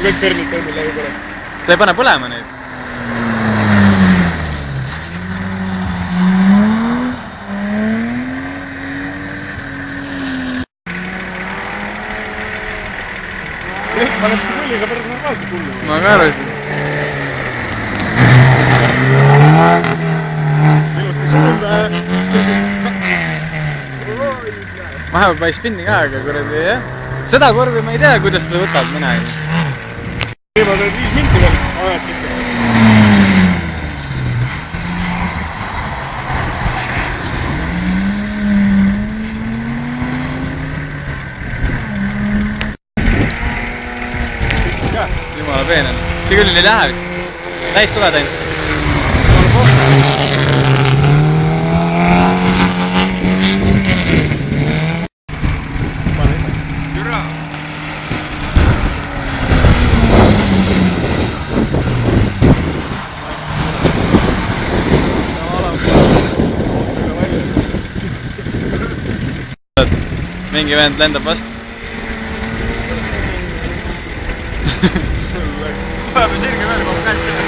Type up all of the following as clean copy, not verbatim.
kõik kõrnid tõmbid läbi põle. Ta ei pane põlema neid. Paneb see kulliga päris normaalselt kulli. Ma ka arvasin. Ilusti suunda. Vahepeal päis spinni ka, aga kuradi jah. Seda korvi ma ei tea, kuidas ta võtab mina. Teevad 5 minti veel ajad ikka. Jumala peen on. See küll ei lähe vist. Täis tuled ainult. Türa! Mingi vend lendab vastu. Vahepeal sirge veel kogu käest teha.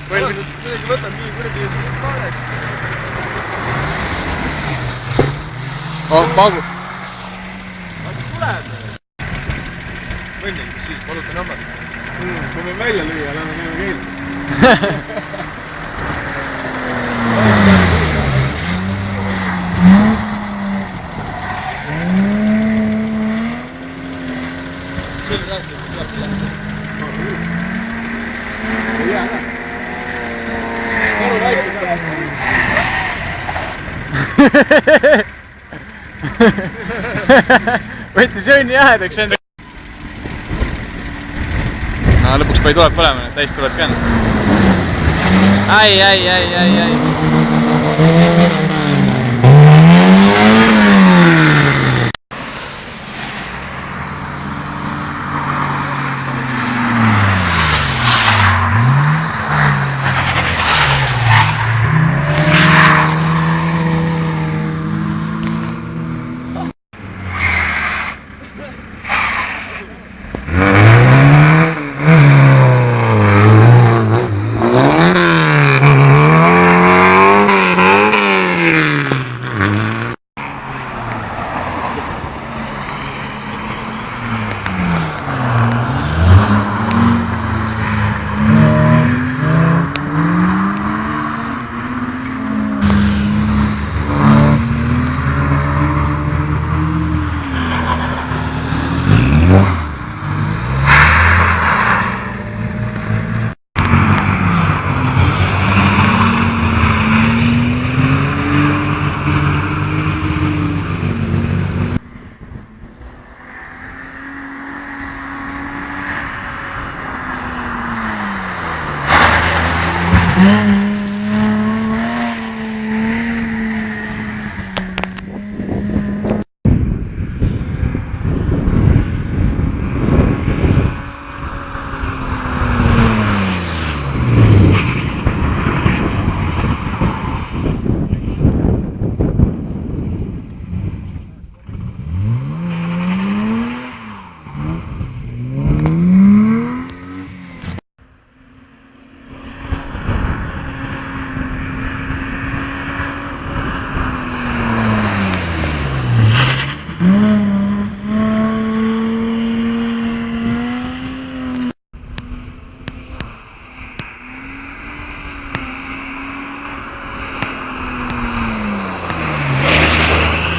Midagi võtab nii kuradi kaarek. Oh, paugu. Aga tuleb! Võnnig, kus siis? Valutan hammas. Kui me välja lüüa, lähme näeme keelda. Võttis jõnni jahedaks enda. No lõpuks pai tuleb põlema, täis tuleb ka. Ai.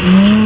jah .